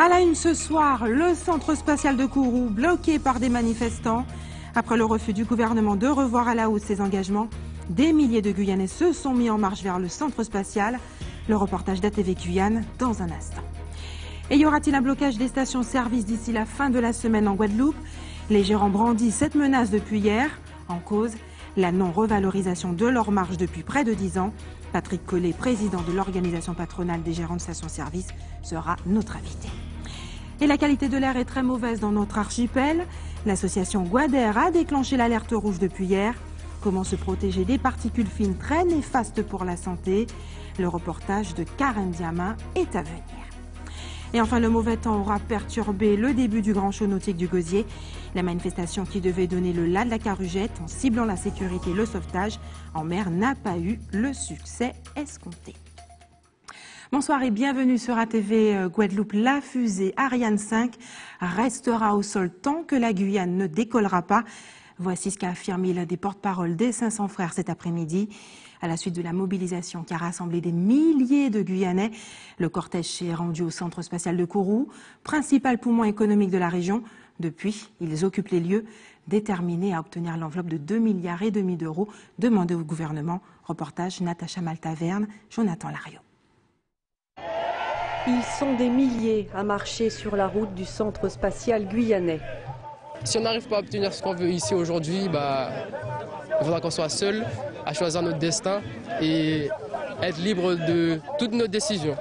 À la une ce soir, le centre spatial de Kourou bloqué par des manifestants. Après le refus du gouvernement de revoir à la hausse ses engagements, des milliers de Guyanais se sont mis en marche vers le centre spatial. Le reportage d'ATV Guyane dans un instant. Et y aura-t-il un blocage des stations-service d'ici la fin de la semaine en Guadeloupe? Les gérants brandissent cette menace depuis hier. En cause, la non-revalorisation de leur marge depuis près de 10 ans. Patrick Collet, président de l'organisation patronale des gérants de stations-service, sera notre invité. Et la qualité de l'air est très mauvaise dans notre archipel. L'association Guadair a déclenché l'alerte rouge depuis hier. Comment se protéger des particules fines très néfastes pour la santé? Le reportage de Karen Diamin est à venir. Et enfin, le mauvais temps aura perturbé le début du grand show nautique du Gosier. La manifestation qui devait donner le la de la Carugette en ciblant la sécurité et le sauvetage en mer n'a pas eu le succès escompté. Bonsoir et bienvenue sur ATV Guadeloupe. La fusée Ariane 5 restera au sol tant que la Guyane ne décollera pas. Voici ce qu'a affirmé l'un des porte-parole des 500 frères cet après-midi. À la suite de la mobilisation qui a rassemblé des milliers de Guyanais, le cortège s'est rendu au centre spatial de Kourou, principal poumon économique de la région. Depuis, ils occupent les lieux, déterminés à obtenir l'enveloppe de 2,5 milliards d'euros demandée au gouvernement. Reportage Natacha Maltaverne, Jonathan Lariot. Ils sont des milliers à marcher sur la route du centre spatial guyanais. Si on n'arrive pas à obtenir ce qu'on veut ici aujourd'hui, il faudra qu'on soit seul à choisir notre destin et être libre de toutes nos décisions.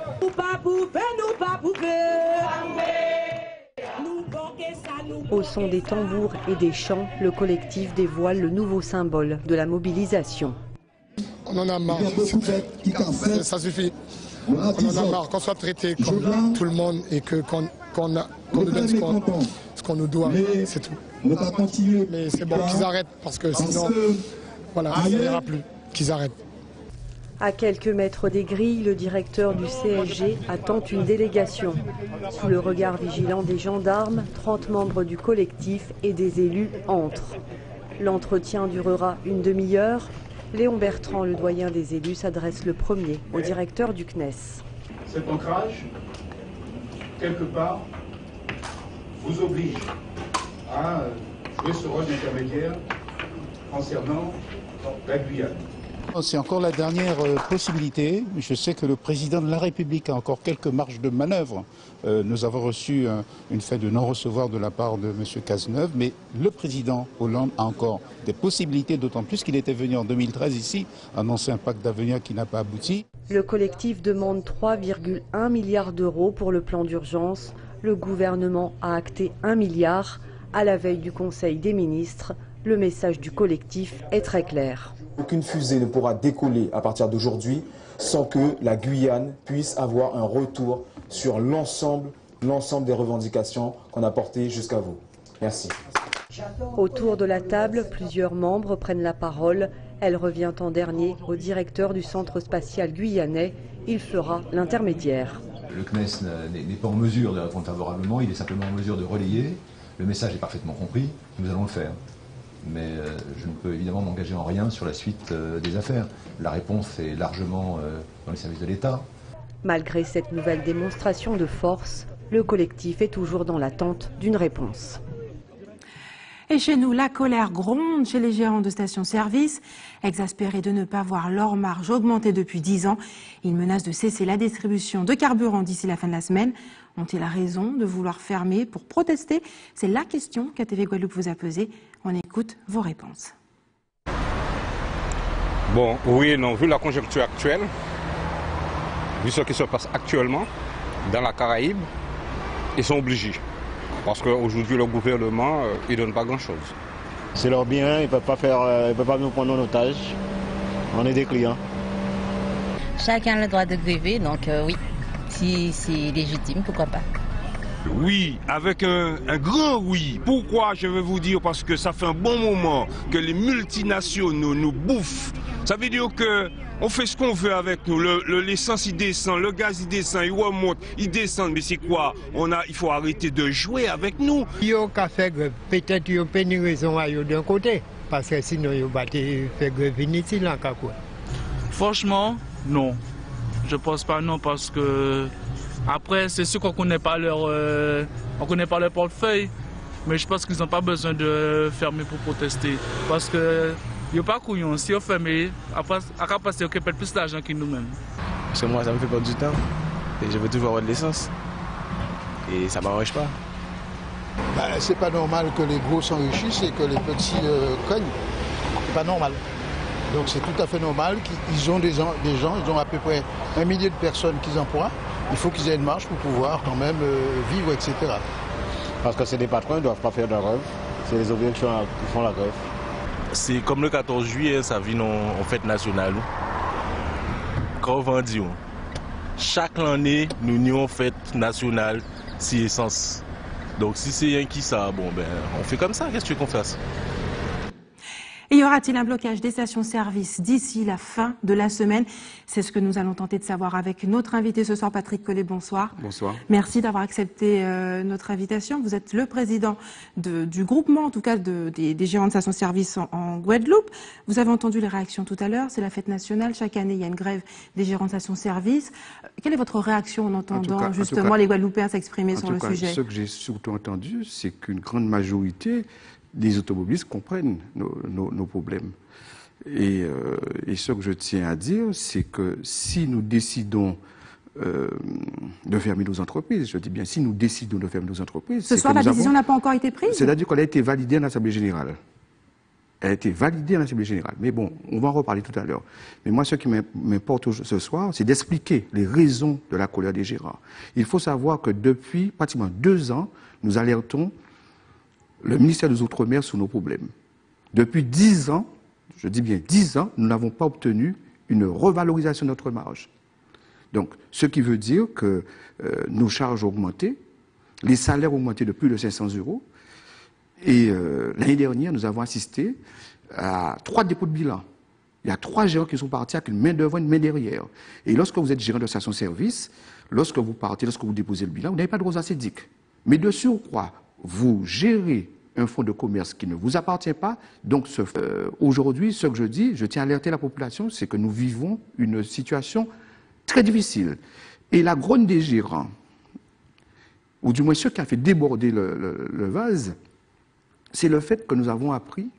Au son des tambours et des chants, le collectif dévoile le nouveau symbole de la mobilisation. On en a marre, ça suffit. On en a marre qu'on soit traité comme tout le monde et qu'on nous donne ce qu'on nous doit, c'est tout. Mais c'est bon qu'ils arrêtent parce que sinon, voilà, ça n'ira plus, qu'ils arrêtent. À quelques mètres des grilles, le directeur du CSG attend une délégation. Sous le regard vigilant des gendarmes, 30 membres du collectif et des élus entrent. L'entretien durera une demi-heure. Léon Bertrand, le doyen des élus, s'adresse le premier au directeur du CNES. Cet ancrage, quelque part, vous oblige à jouer ce rôle d'intermédiaire concernant la Guyane. C'est encore la dernière possibilité. Je sais que le président de la République a encore quelques marges de manœuvre. Nous avons reçu une fait de non-recevoir de la part de M. Cazeneuve, mais le président Hollande a encore des possibilités, d'autant plus qu'il était venu en 2013 ici, annoncer un pacte d'avenir qui n'a pas abouti. Le collectif demande 3,1 milliards d'euros pour le plan d'urgence. Le gouvernement a acté 1 milliard. À la veille du Conseil des ministres, le message du collectif est très clair. Aucune fusée ne pourra décoller à partir d'aujourd'hui sans que la Guyane puisse avoir un retour sur l'ensemble des revendications qu'on a portées jusqu'à vous. Merci. Autour de la table, plusieurs membres prennent la parole. Elle revient en dernier au directeur du centre spatial guyanais. Il fera l'intermédiaire. Le CNES n'est pas en mesure de répondre favorablement, il est simplement en mesure de relayer. Le message est parfaitement compris, nous allons le faire. Mais je ne peux évidemment m'engager en rien sur la suite des affaires. La réponse est largement dans les services de l'État. Malgré cette nouvelle démonstration de force, le collectif est toujours dans l'attente d'une réponse. Et chez nous, la colère gronde chez les gérants de stations-service. Exaspérés de ne pas voir leur marge augmenter depuis 10 ans, ils menacent de cesser la distribution de carburant d'ici la fin de la semaine. Ont-ils raison de vouloir fermer pour protester? C'est la question qu'ATV Guadeloupe vous a posée. On écoute vos réponses. Bon, oui et non. Vu la conjoncture actuelle, vu ce qui se passe actuellement dans la Caraïbe, ils sont obligés. Parce qu'aujourd'hui, le gouvernement, il ne donne pas grand-chose. C'est leur bien, ils ne peuvent pas nous prendre en otage. On est des clients. Chacun a le droit de gréver, donc oui, si c'est légitime, pourquoi pas. Oui, avec un grand oui. Pourquoi? Je vais vous dire, parce que ça fait un bon moment que les multinationaux nous bouffent. Ça veut dire qu'on fait ce qu'on veut avec nous. L'essence il descend, le gaz il descend, il remonte, il descend. Mais c'est quoi? Il faut arrêter de jouer avec nous. Ils ont qu'à faire grève. Peut-être qu'ils ont pas une raison à eux d'un côté. Parce que sinon ils ont fait grève inutile en quoi. Franchement, non. Je pense pas non parce que Après, c'est sûr qu'on ne connaît pas leur portefeuille, mais je pense qu'ils n'ont pas besoin de fermer pour protester. Parce que il n'y a pas couillon. Si on ferme, après, à passer, on perd plus d'argent que nous-mêmes. Parce que moi, ça me fait perdre du temps. Et je veux toujours avoir de l'essence. Et ça ne m'arrange pas. Bah, c'est pas normal que les gros s'enrichissent et que les petits cognent. C'est pas normal. Donc c'est tout à fait normal qu'ils ont des gens, ils ont à peu près 1 millier de personnes qu'ils emploient. Il faut qu'ils aient une marge pour pouvoir quand même vivre, etc. Parce que c'est des patrons, ils ne doivent pas faire de grève. C'est les ouvriers qui font la grève. C'est comme le 14 juillet, ça vient en fête nationale. Quand on vend, chaque année, nous avons une fête nationale, c'est essence. Donc si c'est un qui ça, bon ben, on fait comme ça, qu'est-ce que tu veux qu'on fasse? Et y aura-t-il un blocage des stations-service d'ici la fin de la semaine? C'est ce que nous allons tenter de savoir avec notre invité ce soir, Patrick Collet. Bonsoir. Bonsoir. Merci d'avoir accepté notre invitation. Vous êtes le président du groupement, en tout cas des gérants de stations-service en Guadeloupe. Vous avez entendu les réactions tout à l'heure. C'est la fête nationale. Chaque année, il y a une grève des gérants de stations-service. Quelle est votre réaction en entendant justement les Guadeloupéens s'exprimer sur le sujet? Ce que j'ai surtout entendu, c'est qu'une grande majorité des automobilistes comprennent nos problèmes. Et ce que je tiens à dire, c'est que si nous décidons de fermer nos entreprises, je dis bien si nous décidons de fermer nos entreprises... Ce soir, la décision n'a pas encore été prise? C'est-à-dire qu'elle a été validée en Assemblée générale. Elle a été validée en Assemblée générale. Mais bon, on va en reparler tout à l'heure. Mais moi, ce qui m'importe ce soir, c'est d'expliquer les raisons de la colère des gérants. Il faut savoir que depuis pratiquement 2 ans, nous alertons le ministère des Outre-mer sur nos problèmes. Depuis 10 ans, je dis bien 10 ans, nous n'avons pas obtenu une revalorisation de notre marge. Donc, ce qui veut dire que nos charges ont augmenté, les salaires ont augmenté de plus de 500 €. Et l'année dernière, nous avons assisté à 3 dépôts de bilan. Il y a 3 gérants qui sont partis avec une main devant, une main derrière. Et lorsque vous êtes gérant de station-service, lorsque vous partez, lorsque vous déposez le bilan, vous n'avez pas de droits syndic. Mais de surcroît, vous gérez un fonds de commerce qui ne vous appartient pas. Donc aujourd'hui, ce que je dis, je tiens à alerter la population, c'est que nous vivons une situation très difficile. Et la grogne des gérants, ou du moins ce qui a fait déborder le vase, c'est le fait que nous avons appris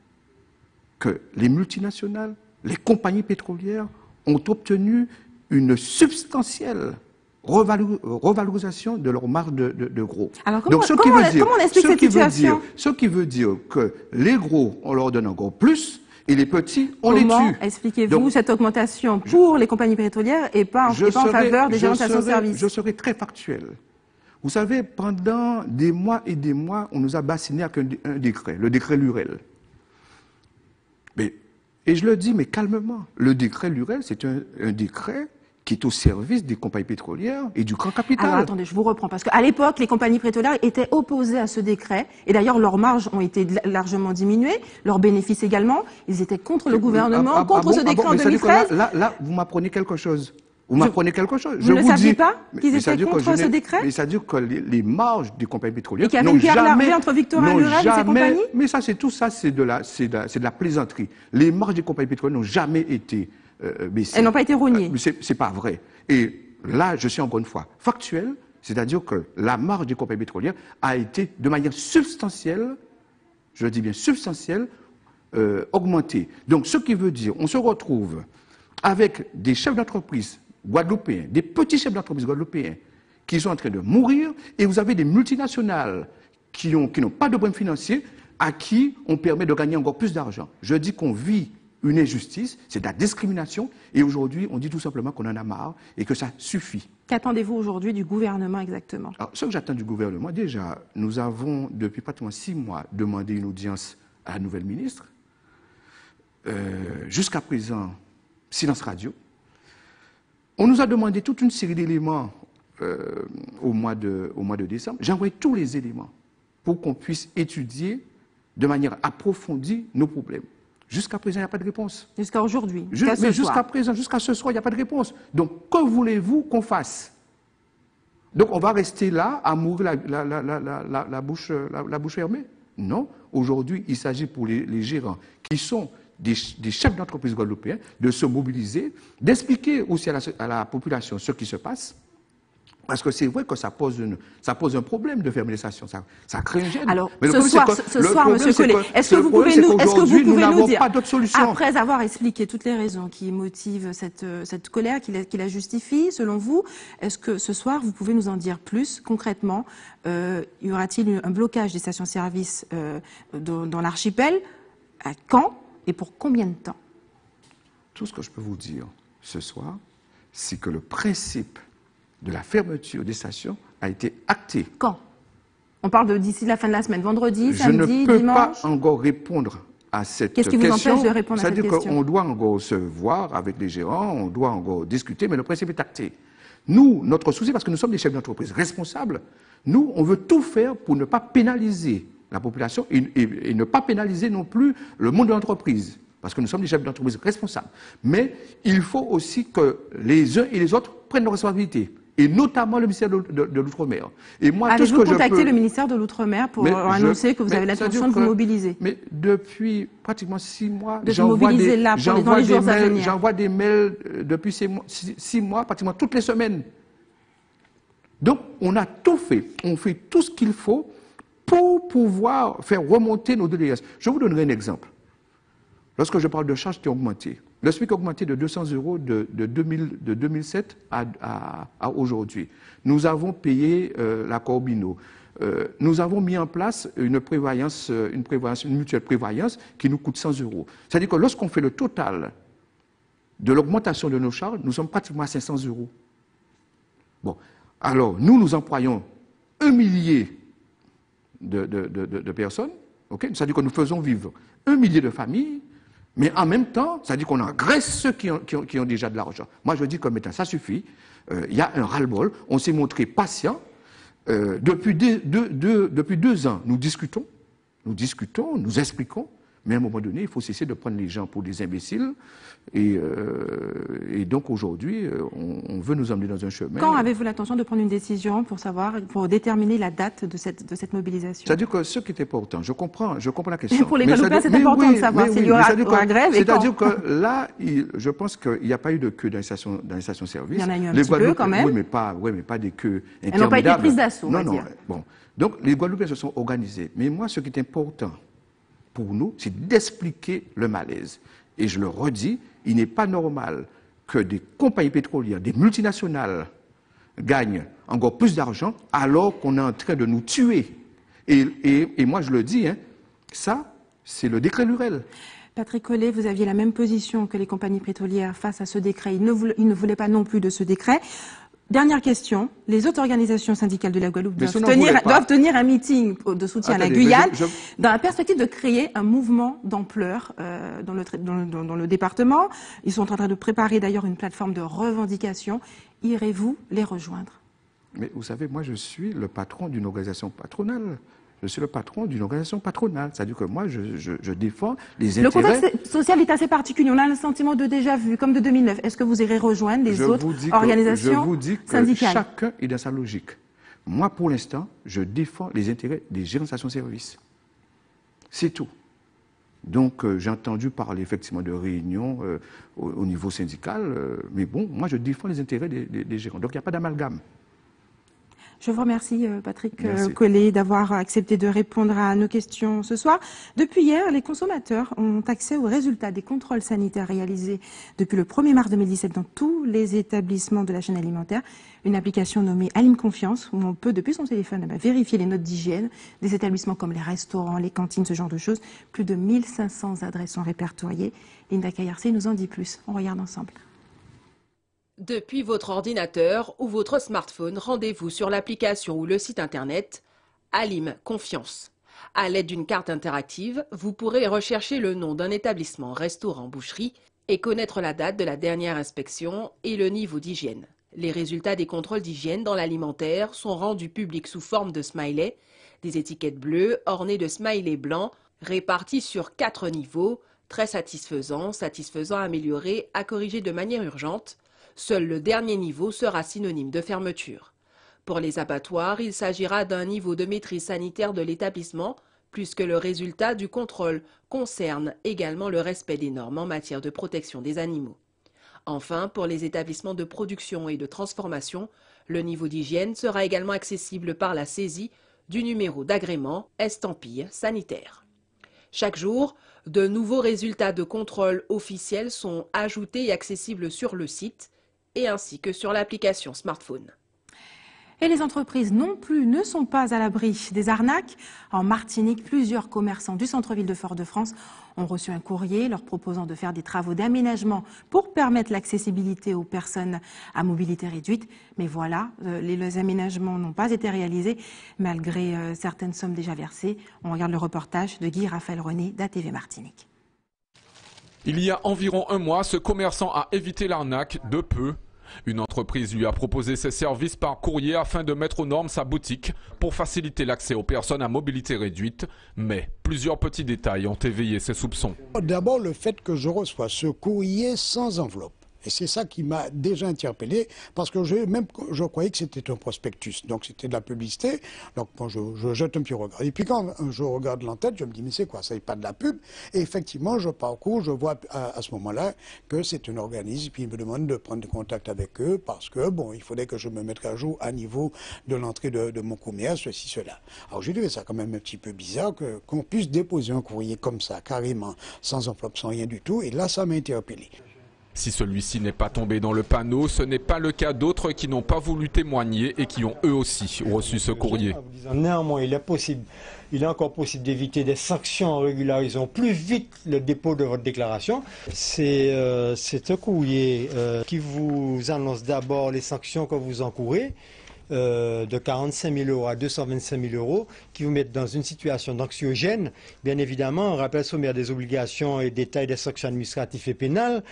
que les multinationales, les compagnies pétrolières ont obtenu une substantielle revalorisation de leur marge de gros. Alors comment on explique cette situation? Ce qui veut dire que les gros, on leur donne encore plus, et les petits, on les tue. Comment expliquez-vous cette augmentation pour les compagnies pétrolières et pas en faveur des gérants de stations-service? Je serai très factuel. Vous savez, pendant des mois et des mois, on nous a bassiné avec un décret, le décret Lurel. Et je le dis, mais calmement, le décret Lurel, c'est un décret qui est au service des compagnies pétrolières et du grand capital. Alors attendez, je vous reprends, parce qu'à l'époque, les compagnies pétrolières étaient opposées à ce décret, et d'ailleurs leurs marges ont été largement diminuées, leurs bénéfices également. Ils étaient contre le gouvernement, contre ce décret en 2013. Là, vous m'apprenez quelque chose. Vous m'apprenez quelque chose. Vous ne saviez pas qu'ils étaient contre ce décret? Mais ça veut dire que les marges des compagnies pétrolières et qu'il y avait une guerre larvée entre Victorin Lurel et ses compagnies? Mais ça, c'est de la plaisanterie. Les marges des compagnies pétrolières n'ont jamais été baissées. Elles n'ont pas été rognées. C'est pas vrai. Et là, je suis encore une fois factuel, c'est-à-dire que la marge des compagnies pétrolières a été de manière substantielle, je dis bien substantielle, augmentée. Donc, ce qui veut dire, on se retrouve avec des chefs d'entreprise guadeloupéens, des petits chefs d'entreprise guadeloupéens qui sont en train de mourir, et vous avez des multinationales qui n'ont pas de problème financier, à qui on permet de gagner encore plus d'argent. Je dis qu'on vit une injustice, c'est de la discrimination, et aujourd'hui, on dit tout simplement qu'on en a marre et que ça suffit. Qu'attendez-vous aujourd'hui du gouvernement exactement? Alors, ce que j'attends du gouvernement, déjà, nous avons, depuis pratiquement 6 mois, demandé une audience à la nouvelle ministre. Jusqu'à présent, silence radio. On nous a demandé toute une série d'éléments au mois de décembre. J'ai envoyé tous les éléments pour qu'on puisse étudier de manière approfondie nos problèmes. Jusqu'à présent, il n'y a pas de réponse. Jusqu'à aujourd'hui? Jusqu'à présent, jusqu'à ce soir, il n'y a pas de réponse. Donc, que voulez-vous qu'on fasse? Donc, on va rester là à mourir la bouche fermée? Non. Aujourd'hui, il s'agit pour les gérants qui sont des chefs d'entreprise guadeloupéens de se mobiliser, d'expliquer aussi à la population ce qui se passe. Parce que c'est vrai que ça pose un problème de fermer les stations, ça crée un gêne. Alors, mais ce soir, M. Collet, est-ce que vous pouvez nous dire, pas d'autre solution. Après avoir expliqué toutes les raisons qui motivent cette colère, qui la justifient, selon vous, est-ce que ce soir, vous pouvez nous en dire plus concrètement? Y aura-t-il un blocage des stations-service dans l'archipel? À quand et pour combien de temps? Tout ce que je peux vous dire ce soir, c'est que le principe de la fermeture des stations a été acté. Quand? On parle de d'ici la fin de la semaine, vendredi, samedi, dimanche? Je ne peux pas encore répondre à cette question. Qu'est-ce qui vous empêche de répondre à cette question? C'est-à-dire qu'on doit encore se voir avec les gérants, on doit encore discuter, mais le principe est acté. Nous, notre souci, parce que nous sommes des chefs d'entreprise responsables, nous, on veut tout faire pour ne pas pénaliser la population et ne pas pénaliser non plus le monde de l'entreprise. Parce que nous sommes des chefs d'entreprise responsables. Mais il faut aussi que les uns et les autres prennent leurs responsabilités. Et notamment le ministère de l'Outre-mer. Et moi, avez-vous contacté le ministère de l'Outre-mer pour annoncer que vous avez l'intention de vous mobiliser? Mais depuis pratiquement 6 mois, j'envoie des mails depuis 6 mois, pratiquement toutes les semaines. Donc, on a tout fait. On fait tout ce qu'il faut pour pouvoir faire remonter nos délégations. Je vous donnerai un exemple. Lorsque je parle de charges qui ont augmenté, le SMIC a augmenté de 200 € de 2007 à aujourd'hui. Nous avons payé la Corbino. Nous avons mis en place une mutuelle prévoyance qui nous coûte 100 €. C'est-à-dire que lorsqu'on fait le total de l'augmentation de nos charges, nous sommes pratiquement à 500 €. Bon, alors nous employons 1 millier de personnes, okay? C'est-à-dire que nous faisons vivre 1 millier de familles. Mais en même temps, ça dit qu'on engraisse ceux qui ont déjà de l'argent. Moi, je dis que maintenant, ça suffit. Il y a un ras-le-bol. On s'est montré patient. Depuis 2 ans, nous discutons, nous expliquons. Mais à un moment donné, il faut cesser de prendre les gens pour des imbéciles. Et donc aujourd'hui, on veut nous emmener dans un chemin. Quand avez-vous l'intention de prendre une décision pour déterminer la date de cette mobilisation? C'est-à-dire que ce qui est important, je comprends la question. Pour les Guadeloupéens, c'est important de savoir s'il y aura grève et quand. C'est-à-dire que là, je pense qu'il n'y a pas eu de queue dans les stations-service. Il y en a eu un petit peu quand même. Oui, mais pas des queues interminables. Elles n'ont pas été prises d'assaut, on va dire. Bon. Donc les Guadeloupéens se sont organisés. Mais moi, ce qui est important pour nous, c'est d'expliquer le malaise. Et je le redis, il n'est pas normal que des compagnies pétrolières, des multinationales, gagnent encore plus d'argent alors qu'on est en train de nous tuer. Et moi, je le dis, ça, c'est le décret Lurel. Patrick Collet, vous aviez la même position que les compagnies pétrolières face à ce décret. Ils ne voulaient pas non plus de ce décret. Dernière question, les autres organisations syndicales de la Guadeloupe doivent tenir un meeting de soutien à la Guyane dans la perspective de créer un mouvement d'ampleur dans le département. Ils sont en train de préparer d'ailleurs une plateforme de revendication. Irez-vous les rejoindre? Mais vous savez, moi je suis le patron d'une organisation patronale. Je suis le patron d'une organisation patronale. C'est-à-dire que moi, je défends les intérêts... Le contexte social est assez particulier. On a un sentiment de déjà-vu, comme de 2009. Est-ce que vous irez rejoindre les autres organisations syndicales? Je vous dis que chacun est dans sa logique. Moi, pour l'instant, je défends les intérêts des gérants de stations-service. C'est tout. Donc, j'ai entendu parler effectivement de réunions au niveau syndical. Mais bon, moi, je défends les intérêts des gérants. Donc, il n'y a pas d'amalgame. Je vous remercie, Patrick Collet, d'avoir accepté de répondre à nos questions ce soir. Depuis hier, les consommateurs ont accès aux résultats des contrôles sanitaires réalisés depuis le 1er mars 2017 dans tous les établissements de la chaîne alimentaire. Une application nommée Alim Confiance, où on peut, depuis son téléphone, vérifier les notes d'hygiène des établissements comme les restaurants, les cantines, ce genre de choses. Plus de 1500 adresses sont répertoriées. Linda Kayarse nous en dit plus. On regarde ensemble. Depuis votre ordinateur ou votre smartphone, rendez-vous sur l'application ou le site internet Alim Confiance. À l'aide d'une carte interactive, vous pourrez rechercher le nom d'un établissement, restaurant, boucherie et connaître la date de la dernière inspection et le niveau d'hygiène. Les résultats des contrôles d'hygiène dans l'alimentaire sont rendus publics sous forme de smiley, des étiquettes bleues ornées de smileys blancs répartis sur 4 niveaux, très satisfaisant, satisfaisant, amélioré, à corriger de manière urgente. Seul le dernier niveau sera synonyme de fermeture. Pour les abattoirs, il s'agira d'un niveau de maîtrise sanitaire de l'établissement, puisque le résultat du contrôle concerne également le respect des normes en matière de protection des animaux. Enfin, pour les établissements de production et de transformation, le niveau d'hygiène sera également accessible par la saisie du numéro d'agrément estampille sanitaire. Chaque jour, de nouveaux résultats de contrôle officiels sont ajoutés et accessibles sur le site et ainsi que sur l'application smartphone. Et les entreprises non plus ne sont pas à l'abri des arnaques. En Martinique, plusieurs commerçants du centre-ville de Fort-de-France ont reçu un courrier leur proposant de faire des travaux d'aménagement pour permettre l'accessibilité aux personnes à mobilité réduite. Mais voilà, les aménagements n'ont pas été réalisés malgré certaines sommes déjà versées. On regarde le reportage de Guy-Raphaël René d'ATV Martinique. Il y a environ un mois, ce commerçant a évité l'arnaque de peu. Une entreprise lui a proposé ses services par courrier afin de mettre aux normes sa boutique pour faciliter l'accès aux personnes à mobilité réduite. Mais plusieurs petits détails ont éveillé ses soupçons. D'abord, le fait que je reçois ce courrier sans enveloppe. Et c'est ça qui m'a déjà interpellé, parce que je croyais que c'était un prospectus, donc c'était de la publicité. Donc quand je jette un petit regard. Et puis quand je regarde l'entête, je me dis, mais c'est quoi, ça n'est pas de la pub. Et effectivement, je parcours, je vois à ce moment-là que c'est un organisme, puis il me demande de prendre contact avec eux, parce que, bon, il faudrait que je me mette à jour à niveau de l'entrée de mon commerce, ceci, cela. Alors j'ai trouvé ça quand même un petit peu bizarre, qu'on puisse déposer un courrier comme ça, carrément, sans enveloppe, sans rien du tout, et là, ça m'a interpellé. Si celui-ci n'est pas tombé dans le panneau, ce n'est pas le cas d'autres qui n'ont pas voulu témoigner et qui ont eux aussi reçu ce courrier. Néanmoins, il est encore possible d'éviter des sanctions en régularisant plus vite le dépôt de votre déclaration. C'est un courrier qui vous annonce d'abord les sanctions que vous encourez, de 45 000 € à 225 000 €, qui vous mettent dans une situation d'anxiogène. Bien évidemment, un rappel sommaire des obligations et détail des sanctions administratives et pénales,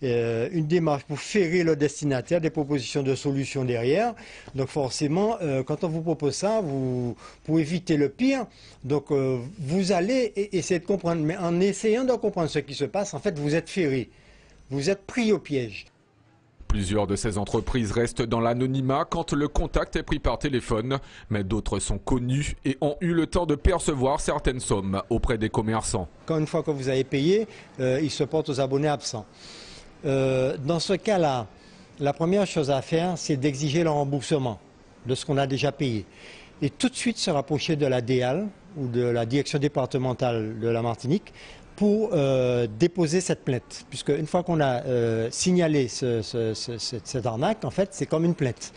une démarche pour ferrer le destinataire, des propositions de solutions derrière. Donc forcément, quand on vous propose ça, pour éviter le pire, donc vous allez essayer de comprendre, mais en essayant de comprendre ce qui se passe, en fait, vous êtes ferré, vous êtes pris au piège. Plusieurs de ces entreprises restent dans l'anonymat quand le contact est pris par téléphone, mais d'autres sont connues et ont eu le temps de percevoir certaines sommes auprès des commerçants. Quand une fois que vous avez payé, ils se portent aux abonnés absents. Dans ce cas-là, la première chose à faire, c'est d'exiger le remboursement de ce qu'on a déjà payé. Et tout de suite se rapprocher de la DEAL ou de la direction départementale de la Martinique pour déposer cette plainte. Puisque une fois qu'on a signalé cette arnaque, en fait, c'est comme une plainte.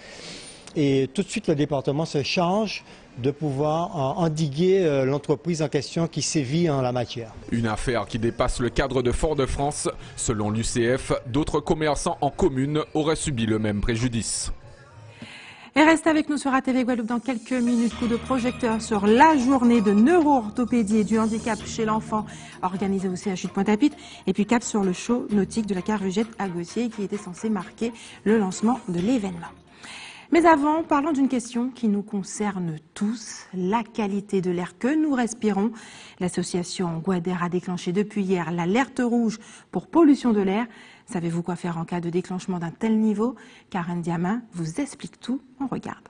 Et tout de suite, le département se charge de pouvoir endiguer l'entreprise en question qui sévit en la matière. Une affaire qui dépasse le cadre de Fort-de-France. Selon l'UCF, d'autres commerçants en commune auraient subi le même préjudice. Et reste avec nous sur ATV Guadeloupe dans quelques minutes. Coup de projecteur sur la journée de neuro-orthopédie et du handicap chez l'enfant, organisée au CHU de Pointe-à-Pitre. Et puis cap sur le show nautique de la Carvujette à Gautier qui était censé marquer le lancement de l'événement. Mais avant, parlons d'une question qui nous concerne tous, la qualité de l'air que nous respirons. L'association Guader a déclenché depuis hier l'alerte rouge pour pollution de l'air. Savez-vous quoi faire en cas de déclenchement d'un tel niveau? Karen Diamin vous explique tout, on regarde.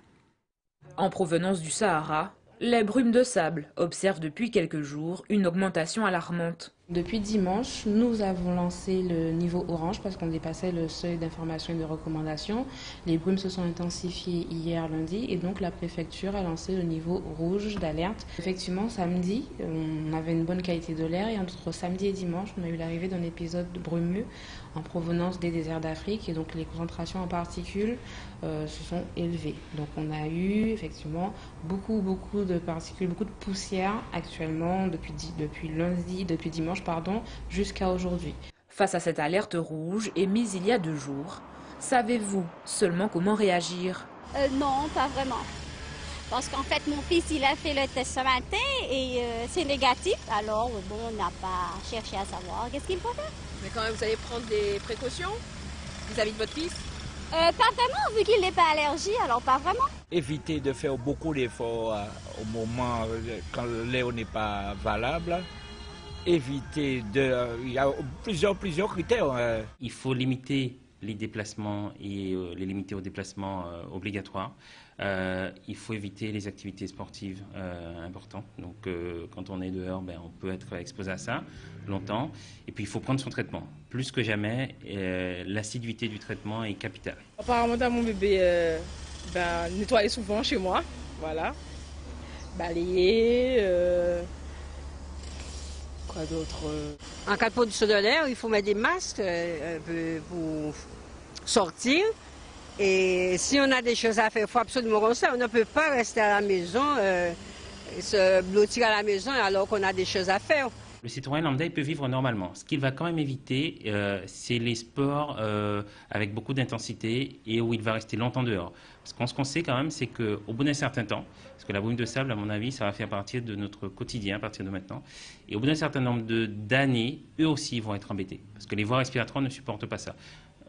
En provenance du Sahara, les brumes de sable observent depuis quelques jours une augmentation alarmante. Depuis dimanche, nous avons lancé le niveau orange parce qu'on dépassait le seuil d'information et de recommandation. Les brumes se sont intensifiées hier lundi et donc la préfecture a lancé le niveau rouge d'alerte. Effectivement, samedi, on avait une bonne qualité de l'air et entre samedi et dimanche, on a eu l'arrivée d'un épisode brumeux en provenance des déserts d'Afrique et donc les concentrations en particules se sont élevées. Donc on a eu effectivement beaucoup de particules, beaucoup de poussière actuellement depuis dimanche jusqu'à aujourd'hui. Face à cette alerte rouge émise il y a 2 jours, savez-vous seulement comment réagir? Non, pas vraiment. Parce qu'en fait, mon fils, il a fait le test ce matin et c'est négatif. Alors, bon, on n'a pas cherché à savoir qu'est-ce qu'il faut faire. Mais quand même, vous allez prendre des précautions vis-à-vis de votre fils? Pas vraiment, vu qu'il n'est pas allergique, alors pas vraiment. Éviter de faire beaucoup d'efforts au moment quand l'air n'est pas valable. Éviter il y a plusieurs critères. Il faut limiter les déplacements et les limiter aux déplacements obligatoires. Il faut éviter les activités sportives importantes. Donc quand on est dehors, on peut être exposé à ça longtemps. Et puis il faut prendre son traitement. Plus que jamais, l'assiduité du traitement est capitale. Apparemment, dans mon bébé, nettoyer souvent chez moi, voilà. Balayer, quoi d'autre? En cas de pollution de l'air, il faut mettre des masques pour sortir. Et si on a des choses à faire, il faut absolument comme ça. On ne peut pas rester à la maison, se blottir à la maison alors qu'on a des choses à faire. Le citoyen lambda, il peut vivre normalement. Ce qu'il va quand même éviter, c'est les sports avec beaucoup d'intensité et où il va rester longtemps dehors. Parce ce qu'on sait quand même, c'est qu'au bout d'un certain temps, parce que la brume de sable, à mon avis, ça va faire partie de notre quotidien à partir de maintenant. Et au bout d'un certain nombre d'années, eux aussi vont être embêtés. Parce que les voies respiratoires ne supportent pas ça.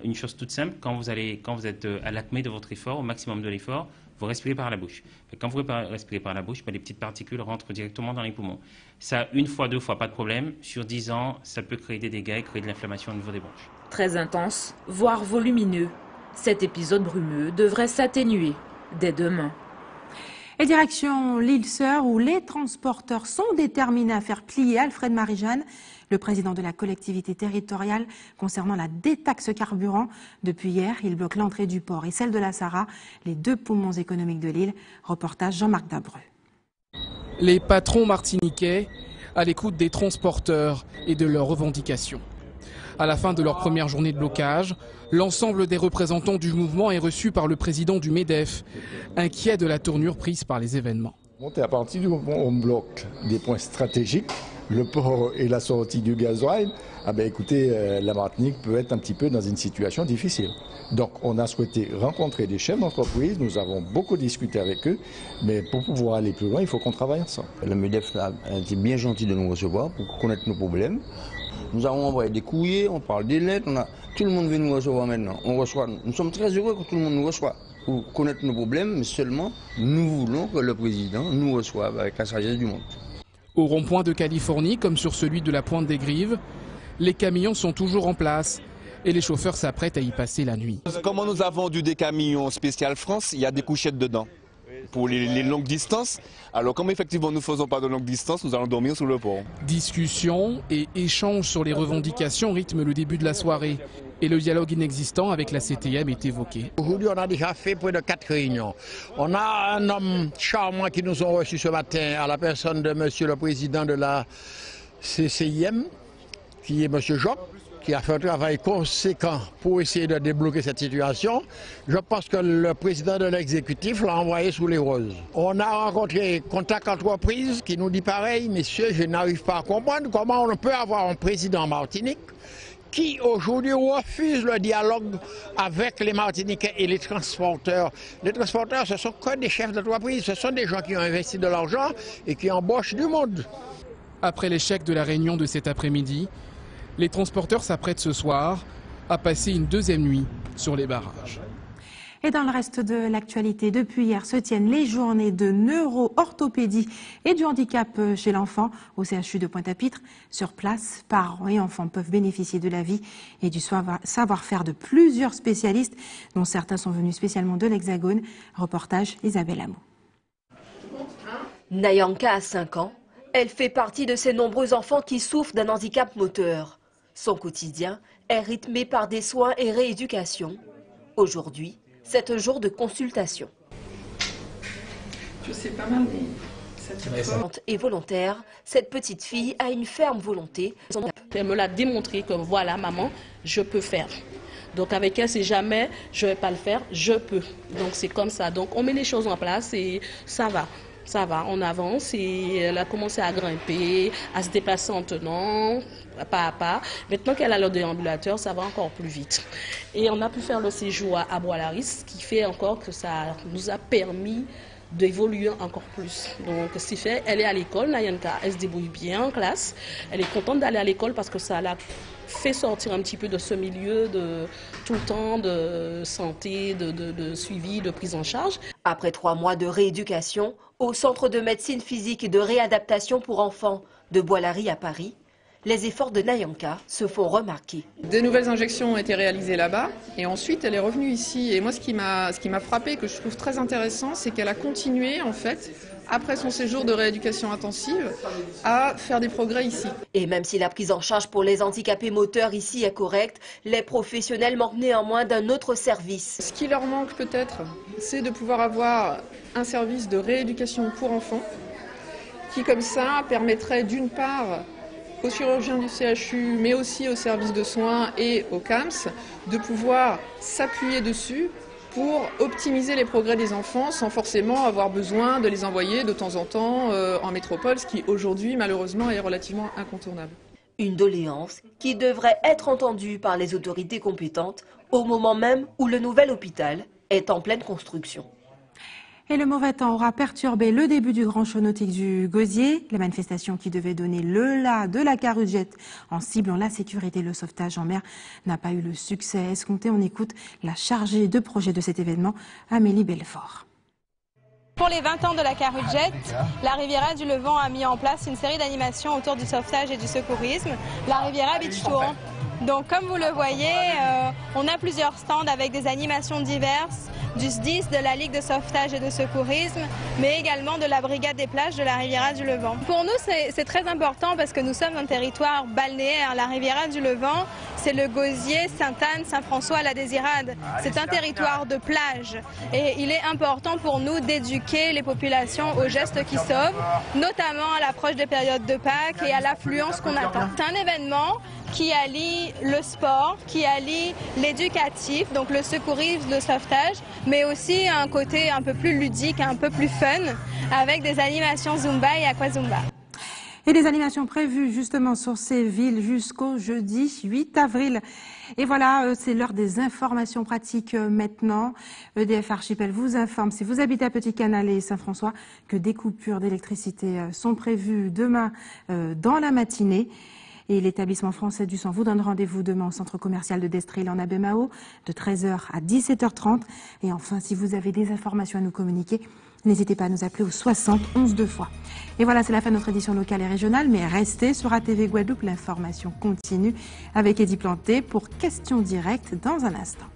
Une chose toute simple, quand vous êtes à l'acmé de votre effort, au maximum de l'effort, vous respirez par la bouche. Quand vous respirez par la bouche, les petites particules rentrent directement dans les poumons. Ça, une fois, deux fois, pas de problème. Sur 10 ans, ça peut créer des dégâts et créer de l'inflammation au niveau des bronches. Très intense, voire volumineux. Cet épisode brumeux devrait s'atténuer dès demain. Et direction l'Île-Sœur, où les transporteurs sont déterminés à faire plier Alfred Marie-Jeanne, le président de la collectivité territoriale, concernant la détaxe carburant. Depuis hier, il bloque l'entrée du port et celle de la Sarah, les deux poumons économiques de l'île. Reportage Jean-Marc Dabreux. Les patrons martiniquais à l'écoute des transporteurs et de leurs revendications. À la fin de leur première journée de blocage, l'ensemble des représentants du mouvement est reçu par le président du MEDEF, inquiet de la tournure prise par les événements. À partir du moment où on bloque des points stratégiques, le port et la sortie du gasoil, écoutez, la Martinique peut être un petit peu dans une situation difficile. Donc on a souhaité rencontrer des chefs d'entreprise, nous avons beaucoup discuté avec eux, mais pour pouvoir aller plus loin, il faut qu'on travaille ensemble. Le MEDEF a été bien gentil de nous recevoir pour connaître nos problèmes. Nous avons envoyé des courriers, on parle des lettres, tout le monde veut nous recevoir maintenant. Nous sommes très heureux que tout le monde nous reçoive pour connaître nos problèmes, mais seulement nous voulons que le président nous reçoive avec la sagesse du monde. Au rond-point de Californie, comme sur celui de la Pointe des Grives, les camions sont toujours en place et les chauffeurs s'apprêtent à y passer la nuit. Comme nous avons vendu des camions spécial France, il y a des couchettes dedans pour les longues distances. Alors comme effectivement nous ne faisons pas de longue distance, nous allons dormir sous le pont. Discussions et échanges sur les revendications rythment le début de la soirée. Et le dialogue inexistant avec la CTM est évoqué. Aujourd'hui, on a déjà fait près de 4 réunions. On a un homme charmant qui nous ont reçus ce matin à la personne de monsieur le président de la CCIM, qui est monsieur Joc, qui a fait un travail conséquent pour essayer de débloquer cette situation. Je pense que le président de l'exécutif l'a envoyé sous les roses. On a rencontré Contact Entreprise qui nous dit pareil, messieurs, je n'arrive pas à comprendre comment on peut avoir un président Martinique qui aujourd'hui refuse le dialogue avec les Martiniquais et les transporteurs. Les transporteurs, ce sont que des chefs d'entreprise, ce sont des gens qui ont investi de l'argent et qui embauchent du monde. Après l'échec de la réunion de cet après-midi, les transporteurs s'apprêtent ce soir à passer une deuxième nuit sur les barrages. Et dans le reste de l'actualité, depuis hier se tiennent les journées de neuro-orthopédie et du handicap chez l'enfant au CHU de Pointe-à-Pitre. Sur place, parents et enfants peuvent bénéficier de l'avis et du savoir-faire de plusieurs spécialistes, dont certains sont venus spécialement de l'Hexagone. Reportage Isabelle Amou. Nayanka a 5 ans. Elle fait partie de ces nombreux enfants qui souffrent d'un handicap moteur. Son quotidien est rythmé par des soins et rééducation. Aujourd'hui, c'est un jour de consultation. Je sais pas mal, Et volontaire, cette petite fille a une ferme volonté. Elle me l'a démontré que voilà, maman, je peux faire. Donc avec elle, c'est jamais je vais pas le faire, je peux. Donc c'est comme ça. Donc on met les choses en place et ça va. Ça va, on avance et elle a commencé à grimper, à se déplacer en tenant, pas à pas. Maintenant qu'elle a le déambulateur, ça va encore plus vite. Et on a pu faire le séjour à Bois-Laris, ce qui fait encore que ça nous a permis d'évoluer encore plus. Donc, ce qui fait, elle est à l'école, Nayanka, elle se débrouille bien en classe. Elle est contente d'aller à l'école parce que ça l'a fait sortir un petit peu de ce milieu de tout le temps de santé, de suivi, de prise en charge. Après 3 mois de rééducation, au Centre de médecine physique et de réadaptation pour enfants de Bois-Laris à Paris, Les efforts de Nayanka se font remarquer. Des nouvelles injections ont été réalisées là-bas et ensuite elle est revenue ici. Et moi ce qui m'a frappé, que je trouve très intéressant, c'est qu'elle a continué en fait, après son séjour de rééducation intensive, à faire des progrès ici. Et même si la prise en charge pour les handicapés moteurs ici est correcte, les professionnels manquent néanmoins d'un autre service. Ce qui leur manque peut-être, c'est de pouvoir avoir un service de rééducation pour enfants qui comme ça permettrait d'une part aux chirurgiens du CHU, mais aussi aux services de soins et au CAMS, de pouvoir s'appuyer dessus pour optimiser les progrès des enfants sans forcément avoir besoin de les envoyer de temps en temps en métropole, ce qui aujourd'hui malheureusement est relativement incontournable. Une doléance qui devrait être entendue par les autorités compétentes au moment même où le nouvel hôpital est en pleine construction. Et le mauvais temps aura perturbé le début du grand show nautique du Gosier. La manifestation qui devait donner le la de la Carujette en ciblant la sécurité et le sauvetage en mer n'a pas eu le succès escompté. On écoute la chargée de projet de cet événement, Amélie Belfort. Pour les 20 ans de la Carujette, la Riviera du Levant a mis en place une série d'animations autour du sauvetage et du secourisme, la Riviera Beach Tour. Donc comme vous le voyez, on a plusieurs stands avec des animations diverses, du SDIS, de la Ligue de sauvetage et de secourisme, mais également de la Brigade des plages de la Riviera du Levant. Pour nous, c'est très important parce que nous sommes un territoire balnéaire. La Riviera du Levant, c'est le Gosier, Sainte-Anne, Saint-François, la Désirade. C'est un territoire de plage et il est important pour nous d'éduquer les populations aux gestes qui sauvent, notamment à l'approche des périodes de Pâques et à l'affluence qu'on attend. C'est un événement qui allie le sport, qui allie l'éducatif, donc le secourisme, le sauvetage, mais aussi un côté un peu plus ludique, un peu plus fun, avec des animations Zumba et Aquazumba. Et des animations prévues justement sur ces villes jusqu'au jeudi 8 avril. Et voilà, c'est l'heure des informations pratiques maintenant. EDF Archipel vous informe, si vous habitez à Petit Canal et Saint-François, que des coupures d'électricité sont prévues demain dans la matinée. Et l'établissement français du sang vous donne rendez-vous demain au centre commercial de Destril en Abemao de 13h à 17h30. Et enfin, si vous avez des informations à nous communiquer, n'hésitez pas à nous appeler au 60 11 2 fois. Et voilà, c'est la fin de notre édition locale et régionale, mais restez sur ATV Guadeloupe, l'information continue avec Eddie Planté pour questions directes dans un instant.